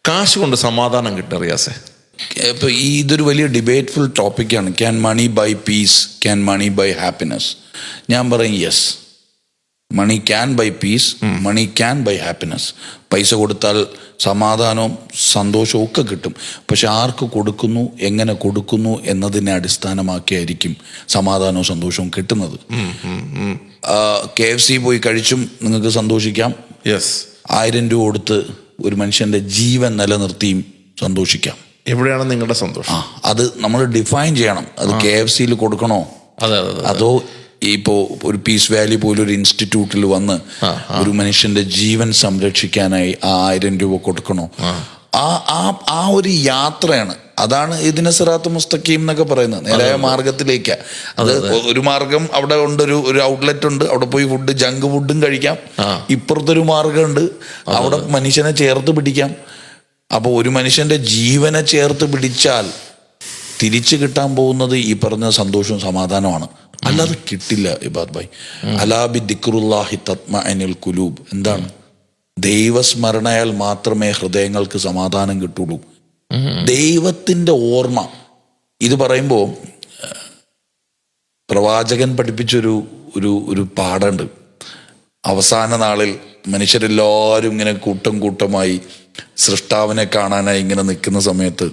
കാശ് കൊണ്ട് സമാധാനം കിട്ടും റിയാസെ? ഇപ്പോൾ ഇതൊരു വലിയ ഡിബേറ്റ്ഫുൾ ടോപ്പിക്കാണ്. Can money buy peace, can money buy happiness? ഞാൻ പറയും yes, money can buy peace, money can buy happiness. പൈസ കൊടുത്താൽ സമാധാനവും സന്തോഷവും ഒക്കെ കിട്ടും. പക്ഷെ ആർക്ക് കൊടുക്കുന്നു, എങ്ങനെ കൊടുക്കുന്നു എന്നതിനെ അടിസ്ഥാനമാക്കിയായിരിക്കും സമാധാനവും സന്തോഷവും കിട്ടുന്നത്. KFC പോയി കഴിച്ചും നിങ്ങൾക്ക് സന്തോഷിക്കാം. യെസ്. 1000 രൂപ കൊടുത്ത് ഒരു മനുഷ്യൻ്റെ ജീവൻ നിലനിർത്തിയും സന്തോഷിക്കാം. എവിടെയാണ് നിങ്ങളുടെ സന്തോഷം? അത് നമ്മൾ ഡിഫൈൻ ചെയ്യണം. അത് KFCയിൽ കൊടുക്കണോ, അതോ ഇപ്പോൾ ഒരു പീസ് വാലി പോലൊരു ഒരു ഇൻസ്റ്റിറ്റ്യൂട്ടിൽ വന്ന് ഒരു മനുഷ്യന്റെ ജീവൻ സംരക്ഷിക്കാനായി 1000 രൂപ കൊടുക്കണോ? ആ ഒരു യാത്രയാണ്. അതാണ് ഇതിനെ സിറാത്ത് മുസ്തഖീം എന്നൊക്കെ പറയുന്നത്, നേരായ മാർഗത്തിലേക്ക്. അത് ഒരു മാർഗം അവിടെ ഉണ്ട്, ഒരു ഔട്ട്ലെറ്റ് ഉണ്ട്, അവിടെ പോയി ഫുഡ്, ജങ്ക് ഫുഡും കഴിക്കാം. ഇപ്പുറത്തൊരു മാർഗമുണ്ട്, അവിടെ മനുഷ്യനെ ചേർത്ത് പിടിക്കാം. അപ്പോൾ ഒരു മനുഷ്യന്റെ ജീവനെ ചേർത്ത് പിടിച്ചാൽ തിരിച്ചു കിട്ടാൻ പോകുന്നത് ഈ പറഞ്ഞ സന്തോഷവും സമാധാനമാണ്. അല്ലാതെ കിട്ടില്ല ഇബാദ് ഭായ്. അലാ ബി ദിക്റുല്ലാഹി തത്മഇനുൽ ഖുലൂബ്. എന്താണ്? ദൈവസ്മരണയാൽ മാത്രമേ ഹൃദയങ്ങൾക്ക് സമാധാനം കിട്ടുള്ളൂ. ദൈവത്തിന്റെ ഓർമ്മ. ഇത് പറയുമ്പോൾ പ്രവാചകൻ പഠിപ്പിച്ചൊരു ഒരു പാഠമുണ്ട്. അവസാന നാളിൽ മനുഷ്യരെല്ലാവരും ഇങ്ങനെ കൂട്ടം കൂട്ടമായി സൃഷ്ടാവിനെ കാണാനായി ഇങ്ങനെ നിൽക്കുന്ന സമയത്ത്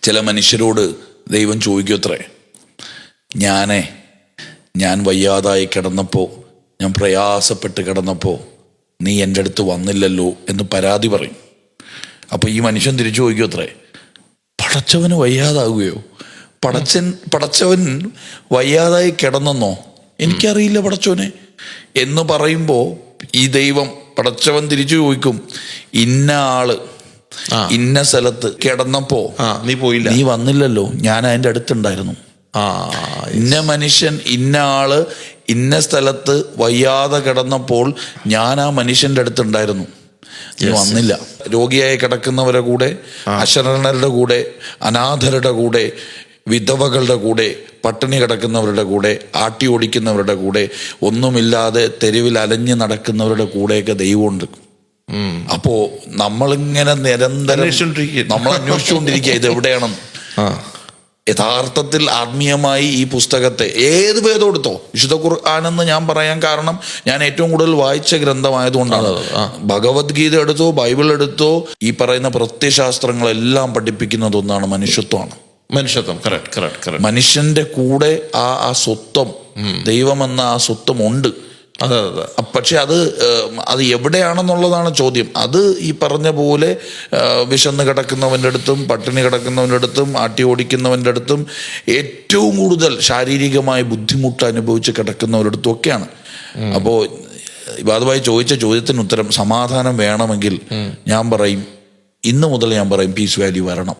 ചില മനുഷ്യരോട് ദൈവം ചോദിക്കത്രേ, ഞാൻ വയ്യാതായി കിടന്നപ്പോൾ, ഞാൻ പ്രയാസപ്പെട്ട് കിടന്നപ്പോൾ നീ എൻ്റെ അടുത്ത് വന്നില്ലല്ലോ എന്ന് പരാതി പറയും. അപ്പോൾ ഈ മനുഷ്യൻ തിരിച്ചു ചോദിക്കത്രേ, പടച്ചവന് വയ്യാതാകുകയോ? പടച്ചവൻ വയ്യാതായി കിടന്നെന്നോ? എനിക്കറിയില്ല പടച്ചവനെ എന്ന് പറയുമ്പോൾ ഈ ദൈവം പടച്ചവൻ തിരിച്ചു ചോദിക്കും, ഇന്ന ആള് ഇന്ന സ്ഥലത്ത് കിടന്നപ്പോ നീ പോയില്ല, നീ വന്നില്ലല്ലോ, ഞാൻ അതിൻ്റെ അടുത്തുണ്ടായിരുന്നു. ഇന്ന മനുഷ്യൻ ഇന്ന ആള് ഇന്ന സ്ഥലത്ത് വയ്യാതെ കിടന്നപ്പോൾ ഞാൻ ആ മനുഷ്യന്റെ അടുത്തുണ്ടായിരുന്നു, നീ വന്നില്ല. രോഗിയായി കിടക്കുന്നവരുടെ കൂടെ, അശരണരുടെ കൂടെ, അനാഥരുടെ കൂടെ, വിധവകളുടെ കൂടെ, പട്ടിണി കിടക്കുന്നവരുടെ കൂടെ, ആട്ടി ഓടിക്കുന്നവരുടെ കൂടെ, ഒന്നുമില്ലാതെ തെരുവിൽ അലഞ്ഞു നടക്കുന്നവരുടെ കൂടെയൊക്കെ ദൈവമുണ്ട്. അപ്പോ നമ്മളിങ്ങനെ നിരന്തരം നമ്മൾ അന്വേഷിച്ചുകൊണ്ടിരിക്കുക ഇത് എവിടെയാണെന്ന്. യഥാർത്ഥത്തിൽ ആത്മീയമായി ഈ പുസ്തകത്തെ ഏത് വേദം എടുത്തോ, വിശുദ്ധ ഖുർആനെന്ന് ഞാൻ പറയാൻ കാരണം ഞാൻ ഏറ്റവും കൂടുതൽ വായിച്ച ഗ്രന്ഥമായതുകൊണ്ടാണ്. ഭഗവത്ഗീത എടുത്തോ, ബൈബിൾ എടുത്തോ, ഈ പറയുന്ന പ്രത്യയശാസ്ത്രങ്ങളെല്ലാം പഠിപ്പിക്കുന്നത് ഒന്നാണ്, മനുഷ്യത്വമാണ്. മനുഷ്യത്വം. മനുഷ്യന്റെ കൂടെ ആ സ്വത്വം, ദൈവമെന്ന ആ സ്വത്വം ഉണ്ട്. പക്ഷെ അത് എവിടെയാണെന്നുള്ളതാണ് ചോദ്യം. അത് ഈ പറഞ്ഞ പോലെ വിശന്ന് കിടക്കുന്നവൻ്റെ അടുത്തും, പട്ടിണി കിടക്കുന്നവൻ്റെ അടുത്തും, ആട്ടി ഓടിക്കുന്നവൻ്റെ അടുത്തും, ഏറ്റവും കൂടുതൽ ശാരീരികമായി ബുദ്ധിമുട്ട് അനുഭവിച്ച് കിടക്കുന്നവരുടെ അടുത്തും ഒക്കെയാണ്. അപ്പോൾ ഇബാദുഭായി ചോദിച്ച ചോദ്യത്തിന് ഉത്തരം, സമാധാനം വേണമെങ്കിൽ ഞാൻ പറയും, ഇന്ന് മുതൽ ഞാൻ പറയും, പീസ് വാലി വരണം.